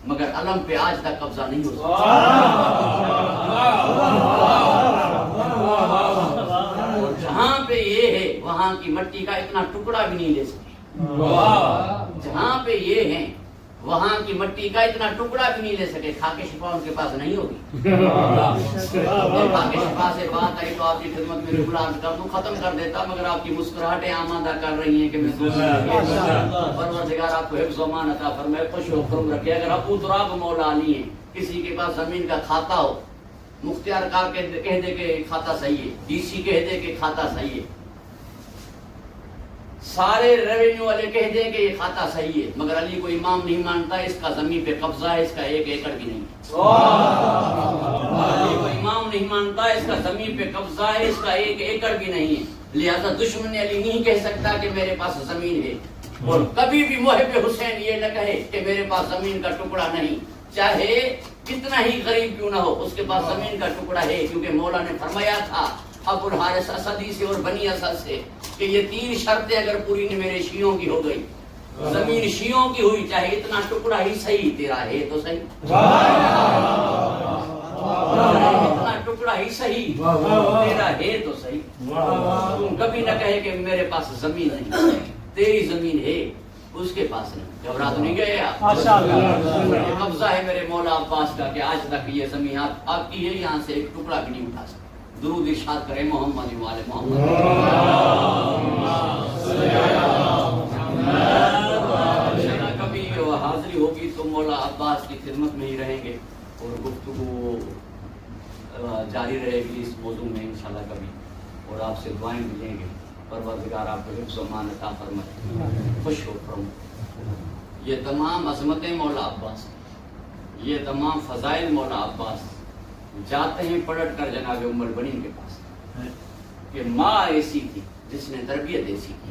مگر علم پہ آج تک قبضہ نہیں ہو سکتا۔ اور جہاں پہ یہ ہے وہاں کی مٹی کا اتنا ٹکڑا بھی نہیں لے سکے، جہاں پہ یہ ہیں وہاں کی مٹی کا اتنا ٹکڑا بھی نہیں لے سکے۔ خاک شفا ان کے پاس نہیں ہوگی۔ خاک شفا سے بات آئی تو آپ کی خدمت میں جملہ عرض کر دوں، ختم کر دیتا، مگر آپ کی مسکراہٹیں آمادہ کر رہی ہیں کہ میں پروردگار آپ کو حفظ و امان عطا فرمائے، خوش و خرم رکھے۔ اگر ابو تراب مولا علی ہیں، کسی کے پاس زمین کا کھاتا ہو، مختار کار کہہ دے کہ کھاتا صحیح ہے، ڈی سی کہہ دے کہ کھاتا صحیح ہے، سارے ریونیو والے کہہ دیں کہ یہ کھاتا صحیح ہے، مگر علی کو امام نہیں مانتا، اس کا زمین پہ قبضہ ہے، اس کا 1 ایکڑ بھی نہیں۔ علی کو امام نہیں مانتا، اس کا زمین پہ قبضہ ہے، اس کا 1 ایکڑ بھی نہیں ہے، لہذا دشمن علی نہیں کہہ سکتا کہ میرے پاس زمین ہے، اور کبھی بھی محب حسین یہ نہ کہے کہ میرے پاس زمین کا ٹکڑا نہیں، چاہے کتنا ہی غریب کیوں نہ ہو اس کے پاس زمین کا ٹکڑا ہے، کیونکہ مولا نے فرمایا تھا ابو الحارث اسدی سے اور بنی اسد سے کہ یہ 3 شرطیں اگر پوری نہیں میرے شیعوں کی ہو گئی، زمین شیعوں کی ہوئی چاہے اتنا ٹکڑا ہی صحیح، تیرا ہے تو صحیح، اتنا ٹکڑا ہی صحیح، تیرا ہے تو صحیح، تم کبھی نہ کہے کہ میرے پاس زمین نہیں، تیری زمین ہے اس کے پاس نہیں۔ گھبرا تو نہیں گئے آپ؟ یہ قبضہ ہے میرے مولا عباس کا کہ آج تک یہ زمین آپ کی ہے، یہاں سے ایک ٹکڑا بھی نہیں اٹھا سکتا۔ درود ارشاد کرے محمد والے محمد۔ کبھی حاضری ہوگی تو مولا عباس کی خدمت میں ہی رہیں گے اور گفتگو جاری رہے گی اس موضوع میں انشاءاللہ کبھی، اور آپ سے دعائیں بھی لیں گے۔ پروردگار آپ کو حفظ و امان عطا فرمائے، خوش ہو فرمائے۔ یہ تمام عظمتیں مولا عباس، یہ تمام فضائل مولا عباس جاتے ہیں پلٹ کر جناب ام البنین کے پاس کہ ماں ایسی تھی جس نے تربیت ایسی کی،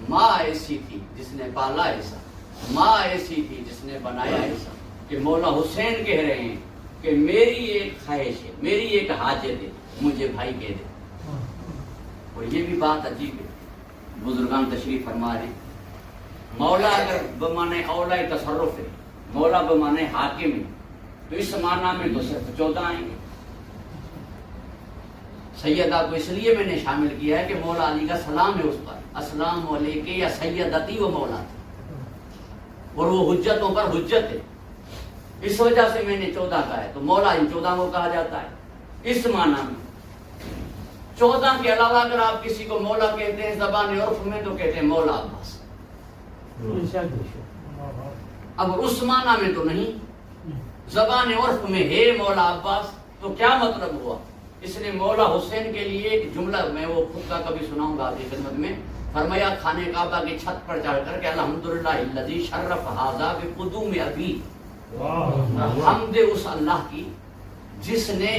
ماں ایسی تھی جس نے پالا ایسا، ماں ایسی تھی جس نے بنایا ایسا، کہ مولا حسین کہہ رہے ہیں کہ میری ایک خواہش ہے، میری ایک حاجت ہے، مجھے بھائی کہہ دے۔ اور یہ بھی بات عجیب ہے، بزرگان تشریف فرما رہے ہیں مولا اگر بمانے اولا تصرف ہے، مولا بمانے حاکم ہے، تو اس معنی میں تو صرف 14 آئیں گے۔ سیدہ کو اس لیے میں نے شامل کیا ہے کہ مولا علی کا سلام ہے اس پر، السلام علیکہ یا سیدتی و مولا، اور وہ حجتوں پر حجت ہے، اس وجہ سے میں نے 14 کہا ہے، تو مولا ان 14 کو کہا جاتا ہے اس معنی میں۔ 14 کے علاوہ اگر آپ کسی کو مولا کہتے ہیں زبان عرف میں تو کہتے ہیں مولا عباس، اب اس معنی میں تو نہیں، زبان عرف میں ہے مولا عباس، تو کیا مطلب ہوا؟ اس نے مولا حسین کے لیے ایک جملہ میں وہ خود کا کبھی سناؤں گا آپ کی خدمت میں، فرمایا خانہ کعبہ کی چھت پر چڑھ کر کہ الحمدللہ الذی شرف ھذا بقدوم ابی، حمد اس اللہ کی جس نے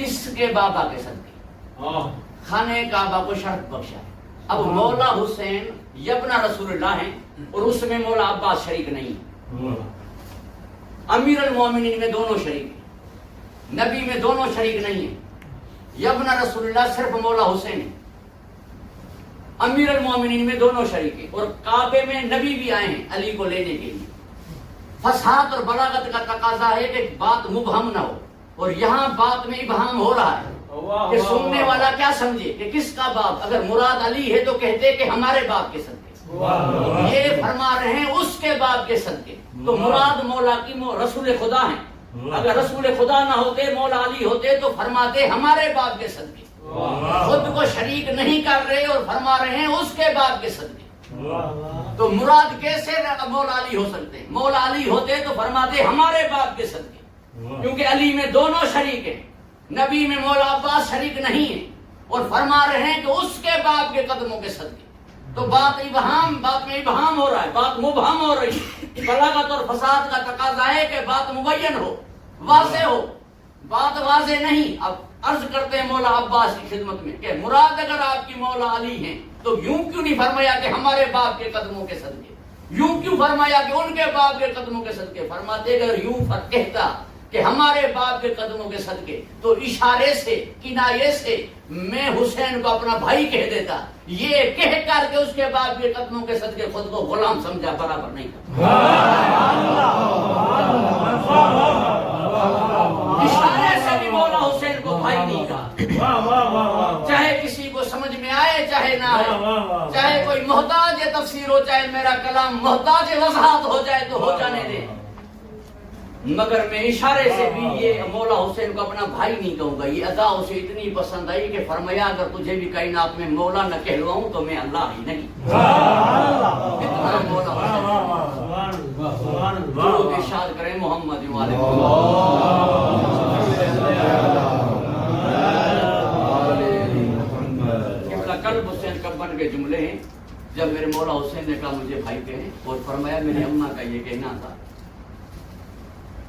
اس کے بابا کے صدقے خانہ کعبہ کو شرف بخشا ہے۔ اب مولا حسین یبنا رسول اللہ ہیں اور اس میں مولا عباس شریک نہیں، امیر المومنین میں دونوں شریک ہیں، نبی میں دونوں شریک نہیں ہیں، یبنا رسول اللہ صرف مولا حسین ہے، امیر المومنین میں دونوں شریک ہیں، اور کعبے میں نبی بھی آئے ہیں علی کو لینے کے لیے۔ فصاحت اور بلاغت کا تقاضا ہے کہ بات مبہم نہ ہو، اور یہاں بات میں ابہام ہو رہا ہے کہ سننے والا کیا سمجھے کہ کس کا باپ، اگر مراد علی ہے تو کہتے کہ ہمارے باپ کے صدقے، یہ فرما رہے ہیں اس کے باپ کے صدقے، تو مراد مولا کی رسول خدا ہیں، اگر رسول خدا نہ ہوتے مولا علی ہوتے تو فرماتے ہمارے باپ کے صدقے، خود کو شریک نہیں کر رہے اور فرما رہے ہیں اس کے باپ کے صدقے، تو مراد کیسے مولا علی ہو سکتے ہیں؟ مولا علی ہوتے تو فرماتے ہمارے باپ کے صدقے، کیونکہ علی میں دونوں شریک ہیں، نبی میں مولا عباس شریک نہیں ہے، اور فرما رہے ہیں کہ اس کے باپ کے قدموں کے صدقے، تو بات میں ابہام ہو رہا ہے، بات مبہم ہو رہی ہے۔ بلاغت اور فصاحت کا تقاضا ہے کہ بات مبین ہو، واضح ہو، بات واضح نہیں۔ اب عرض کرتے ہیں مولا عباس کی خدمت میں کہ مراد اگر آپ کی مولا علی ہیں تو یوں کیوں نہیں فرمایا کہ ہمارے باپ کے قدموں کے صدقے، یوں کیوں فرمایا کہ ان کے باپ کے قدموں کے صدقے؟ فرماتے اگر یوں کہتا کہ ہمارے باپ کے قدموں کے صدقے تو اشارے سے کنایے سے میں حسین کو اپنا بھائی کہہ دیتا، یہ کہہ کر کے اس کے باپ کے قدموں کے صدقے خود کو غلام سمجھا برابر نہیں کرتا۔ اشارے سے بھی مولا حسین کو بھائی نہیں کہا، چاہے کسی کو سمجھ میں آئے چاہے نہ آئے، چاہے کوئی محتاج تفسیر ہو چاہے میرا کلام محتاج وضاحت ہو جائے تو ہو جانے دے، مگر میں اشارے سے بھی یہ مولا حسین کو اپنا بھائی نہیں کہوں گا۔ یہ ادا اسے اتنی پسند آئی کہ فرمایا اگر تجھے بھی کائنات میں مولا نہ کہلواؤں تو میں اللہ ہی نہیں۔ اتنا مولا حسین، درود ارشاد کریں محمد والے قلب حسین کبن کے جملے ہیں، جب میرے مولا حسین نے کہا مجھے بھائی کہیں، اور فرمایا میری اماں کا یہ کہنا تھا،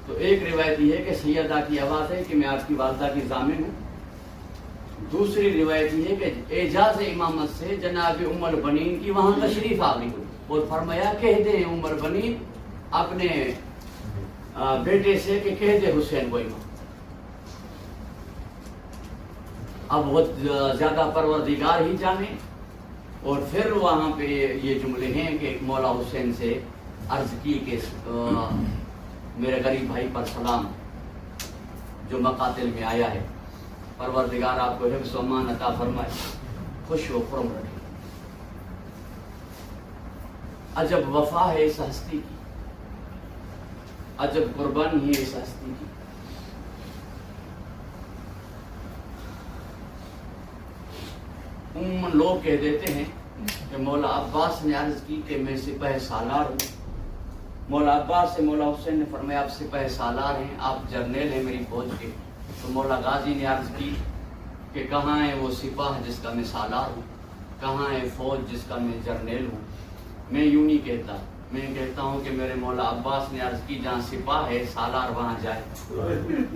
تو ایک روایت یہ ہے کہ سیدہ کی آواز ہے کہ میں آپ کی والدہ کی ضامن ہوں، دوسری روایت یہ ہے کہ اعجاز امامت سے جناب ام البنین کی وہاں تشریف آوری ہوئی اور فرمایا کہہ دے ام البنین اپنے بیٹے سے کہ کہہ دے حسین کو امام. اب بہت زیادہ پروردگار ہی جانے. اور پھر وہاں پہ یہ جملے ہیں کہ مولا حسین سے عرض کی کہ میرے غریب بھائی پر سلام جو مقاتل میں آیا ہے، پروردگار آپ کو حفظ و امان عطا فرمائے، خوش و خرم رکھے. عجب وفا ہے اس ہستی کی، عجب قربانی ہے اس ہستی کی. عموماً لوگ کہہ دیتے ہیں کہ مولا عباس نے عرض کی کہ میں سپہ سالار ہوں. مولا عباس سے مولا حسین نے فرمایا آپ سپہ سالار ہیں، آپ جرنیل ہیں میری فوج کے. تو مولا غازی نے عرض کی کہ کہاں ہے وہ سپاہ جس کا میں سالار ہوں، کہاں ہے فوج جس کا میں جرنیل ہوں. میں یوں نہیں کہتا، میں کہتا ہوں کہ میرے مولا عباس نے عرض کی جہاں سپاہ ہے سالار وہاں جائے،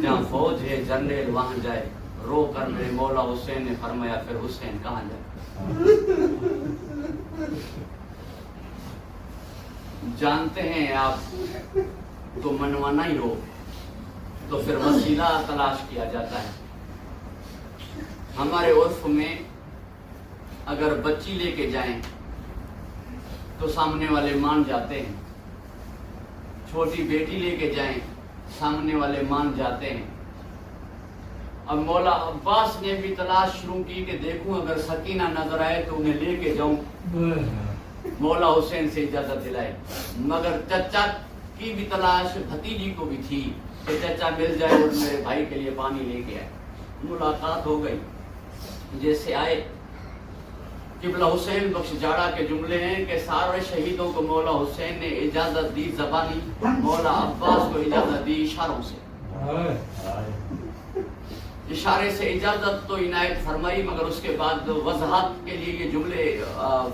جہاں فوج ہے جرنیل وہاں جائے. رو کر میرے مولا حسین نے فرمایا پھر حسین کہاں جائے. جانتے ہیں آپ تو منوانا ہی ہو تو پھر وسیلہ تلاش کیا جاتا ہے. ہمارے عرف میں اگر بچی لے کے جائیں تو سامنے والے مان جاتے ہیں، چھوٹی بیٹی لے کے جائیں سامنے والے مان جاتے ہیں. اب مولا عباس نے بھی تلاش شروع کی کہ دیکھوں اگر سکینہ نظر آئے تو انہیں لے کے جاؤں. مولا حسین سے اجازت دلائی، مگر چچا کی بھی تلاش بھتیجی کو بھی تھی کہ چچا مل جائے اور میرے بھائی کے لیے پانی لے کے آئے. ملاقات ہو گئی. جیسے آئے قبلہ حسین بخش جاڑا کے جملے ہیں کہ سارے شہیدوں کو مولا حسین نے اجازت دی زبانی، مولا عباس کو اجازت دی اشاروں سے. اشارے سے اجازت تو عنایت فرمائی، مگر اس کے بعد وضاحت کے لیے یہ جملے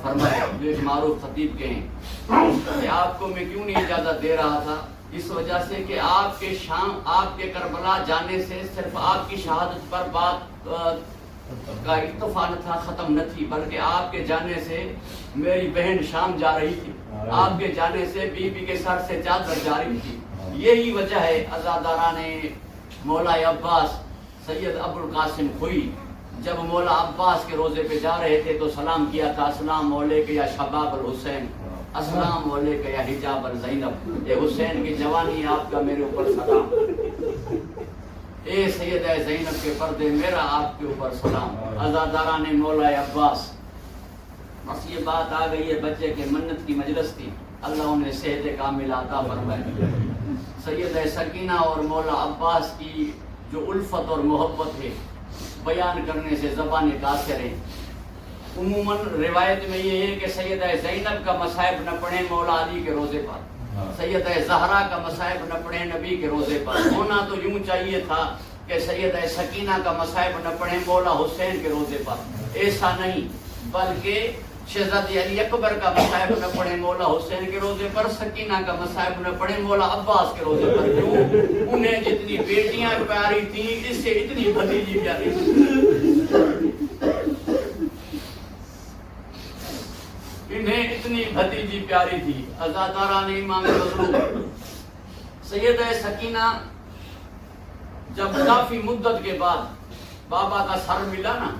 فرمائے جو ایک معروف خطیب کے ہیں کہ آپ کو میں کیوں نہیں اجازت دے رہا تھا، اس وجہ سے کہ آپ کے شام، آپ کے کربلا جانے سے صرف آپ کی شہادت پر بات کا اکتفا نہ تھا، ختم نہ تھی، بلکہ آپ کے جانے سے میری بہن شام جا رہی تھی، آپ کے جانے سے بی بی کے سر سے چادر جا رہی تھی. یہی وجہ ہے عزاداران مولا عباس سید ابو القاسم خوئی جب مولا عباس کے روزے پہ جا رہے تھے تو سلام کیا تھا، السلام علیکم یا شباب الحسین، السلام علیکم یا حجاب الزینب. اے حسین کی جوانی آپ کا میرے اوپر سلام، اے سیدہ زینب کے پردے میرا آپ کے اوپر سلام. عزاداران مولا عباس. بس یہ بات آ گئی ہے، بچے کے منت کی مجلس تھی، اللہ انہیں صحت کامل عطا فرمائے. سیدہ سکینہ اور مولا عباس کی جو الفت اور محبت ہے بیان کرنے سے زبان قاصر ہے. عموماً روایت میں یہ ہے کہ سیدہ زینب کا مصائب نہ پڑھے مولا علی کے روزے پر، سیدہ زہرا کا مصائب نہ پڑھے نبی کے روزے پر. ہونا تو یوں چاہیے تھا کہ سیدہ سکینہ کا مصائب نہ پڑھے مولا حسین کے روزے پر. ایسا نہیں، بلکہ شہزادی علی اکبر کا مصائب نہ پڑھے مولا حسین کے روزے پر، سکینہ کا مصائب نہ پڑھے مولا عباس کے روزے پر. کیوں؟ انہیں جتنی بیٹیاں پیاری تھیں اس سے اتنی بھتیجی پیاری تھی، انہیں اتنی بھتیجی پیاری تھی. عزاداران امام مظلوم. سیدہ سکینہ جب کافی مدت کے بعد بابا کا سر ملا نا،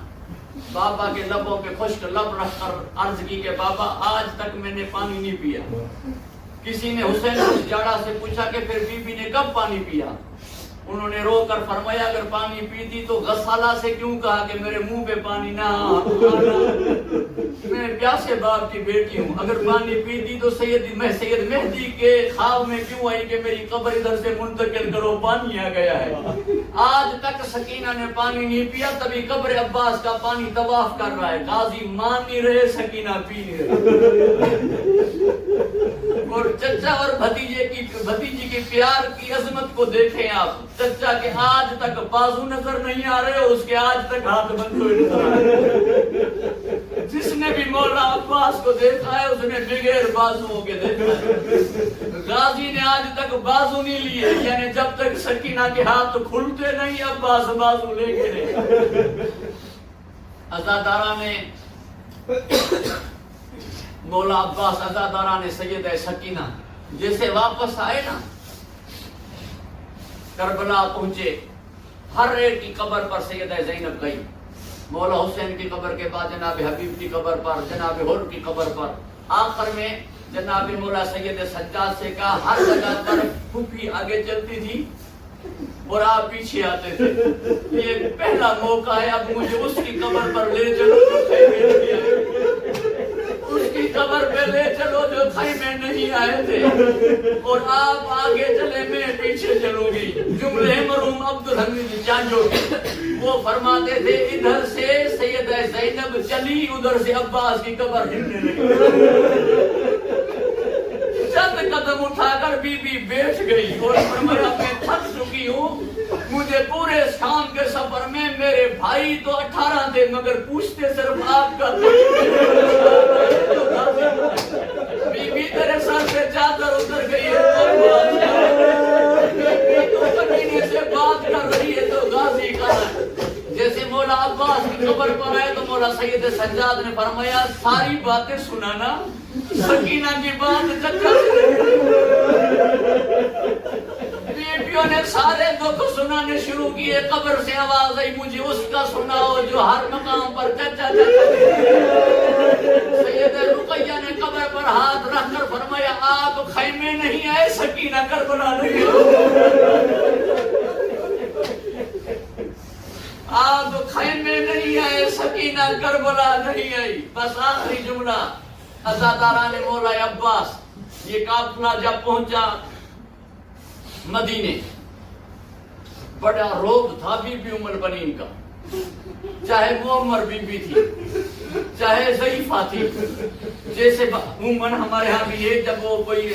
بابا کے لبوں پہ خشک لب رکھ کر عرض کی کہ بابا آج تک میں نے پانی نہیں پیا. کسی نے حسین بخش جاڑا سے پوچھا کہ پھر بی بی نے کب پانی پیا؟ انہوں نے رو کر فرمایا اگر پانی پیتی تو غسالہ سے کیوں کہا کہ میرے منہ پہ پانی نہ آنا، میں پیاسے باپ کی بیٹی ہوں. اگر پانی پیتی تو سید مہدی کے خواب میں کیوں آئی کہ میری قبر ادھر سے منتقل کرو، پانی آ گیا ہے. آج تک سکینہ نے پانی نہیں پیا، تبھی قبر عباس کا پانی طواف کر رہا ہے. غازی مان نہیں رہے، سکینہ پی نہیں رہے. اور چچا اور بھتیجی کی پیار کی عظمت کو دیکھیں آپ. چچا کے آج تک بازو نظر نہیں آ رہے اور اس کے آج تک ہاتھ بند ہوئے نظر آ رہے. جس نے بھی مولا عباس کو دیکھا ہے اس نے بغیر بازوؤں کے دیکھا ہے. غازی نے آج تک بازو نہیں لیے، یعنی جب تک سکینہ کے ہاتھ کھلتے نہیں عباس بازو لے کے نہیں. عزادارہ نے مولا عباس عزادارہ نے سیدہ سکینہ جیسے واپس آئے نا کربلا پہنچے، ہر ایک کی قبر پر سیدہ زینب گئی، مولا حسین کی قبر کے بعد جناب حبیب کی قبر پر، جناب حر کی قبر پر، آخر میں جناب مولا سید سجاد سے کہا ہر جگہ پر پھوپھی آگے چلتی تھی اور آپ پیچھے آتے تھے، یہ پہلا موقع ہے اب مجھے اس کی قبر پر لے چلو اس کی قبر پہ لے چلو جو خیمے نہیں آئے تھے، اور آپ آگے چلے میں پیچھے چلوں گی۔ جملے مرحوم عبدالحمید جانجو وہ فرماتے تھے ادھر سے سیدہ زینب چلی، ادھر سے عباس کی قبر ہلنے لگی، چند قدم اٹھا کر بی بی بیٹھ گئی اور فرمایا میں تھک چکی ہوں، مجھے پورے شام کے سفر میں میرے بھائی تو 18 تھے مگر پوچھتے صرف آپ کا بی بی تیرے سر سے چادر اتر گئی ہے تو کبھی سے بات کر رہی ہے تو غازی کہاں ہے؟ جیسے مولا عباس کی قبر پر آئے تو مولا سید سجاد نے فرمایا ساری باتیں سنانا، سکینہ کی بات چچا بیٹیوں نے سارے دکھ سنانے شروع کیے، قبر سے آواز آئی مجھے اس کا سناؤ جو ہر مقام پر چچا چچا۔ سید رقیہ نے قبر پر ہاتھ رکھ کر فرمایا آپ خیمے نہیں آئے، سکینہ کربلا نہیں آپ خیمے نہیں آئے، سکینہ کربلا نہیں آئی۔ بس آخری جملہ عزادارہ نے مولا عباس یہ قافلہ جب پہنچا مدینے، بڑا روب تھا بی بی ام البنین کا، چاہے معمر بی بی تھی چاہے ضعیفہ تھی، جیسے عموماً ہمارے ہاں بھی ہے جب وہ کوئی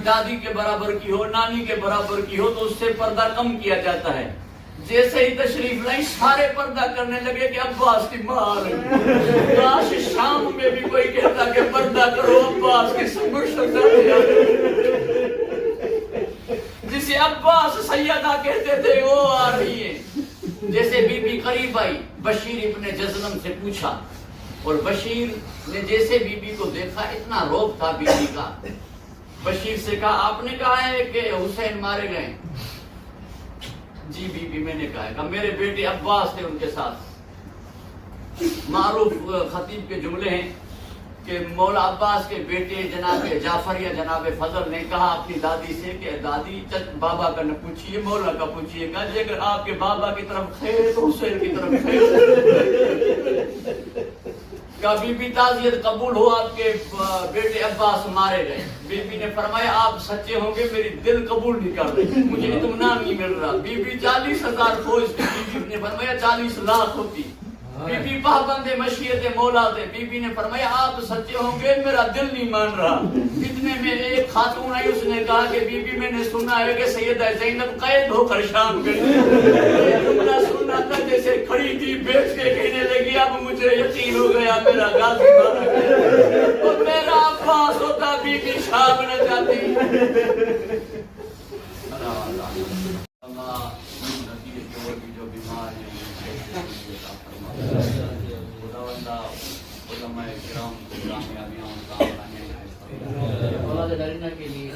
دادی کے برابر کی ہو، نانی کے برابر کی ہو تو اس سے پردہ کم کیا جاتا ہے، جیسے ہی تشریف لائی سارے پردہ کرنے لگے کہ عباس کی ماں آ رہی، کاش شام میں بھی کوئی کہتا کہ پردہ کرو عباس کی سمجھ جسے عباس سیدہ کہتے تھے وہ آ رہی ہے۔ جیسے بی بی قریب آئی، بشیر ابن جزلم سے پوچھا اور بشیر نے جیسے بی بی کو دیکھا اتنا روب تھا بی بی کا، بشیر سے کہا آپ نے کہا ہے کہ حسین مارے گئے؟ جی بی بی میں نے کہا میرے بیٹے عباس تھے ان کے ساتھ۔ معروف خطیب کے جملے ہیں کہ مولا عباس کے بیٹے جناب جعفر یا جناب فضل نے کہا اپنی دادی سے کہ دادی بابا کا نہ پوچھئے مولا کا پوچھئے گا، جی اگر آپ کے بابا کی طرف خیر تو حسین کی طرف خیر۔ بی بی تعزیت قبول ہو آپ کے بیٹے عباس مارے گئے، بی بی نے فرمایا آپ سچے ہوں گے میری دل قبول نہیں کر رہی، مجھے اطمینان نہیں مل رہا۔ بی بی 40,000 فوج تھی، بی بی نے فرمایا 40 لاکھ ہوتی، بی بی پابند مشیت مولا تھے، بی بی نے فرمایا آپ سچے ہوں گے میرا دل نہیں مان رہا۔ اتنے میں ایک خاتون آئی، اس نے کہا کہ بی بی میں نے سنا ہے کہ سیدہ زینب قید ہو کر شام گئی، جملہ سننا تھا جیسے کھڑی تھی بیٹھ کے کہنے لگی اب مجھے یقین ہو گیا میرا غازی مارا گیا، اور میرا عباس ہوتا بی بی شام نہ جاتی۔ جو بیمار ہیں خداوندہ علماء کرام کو کامیابیاں اور کام لانے کے لیے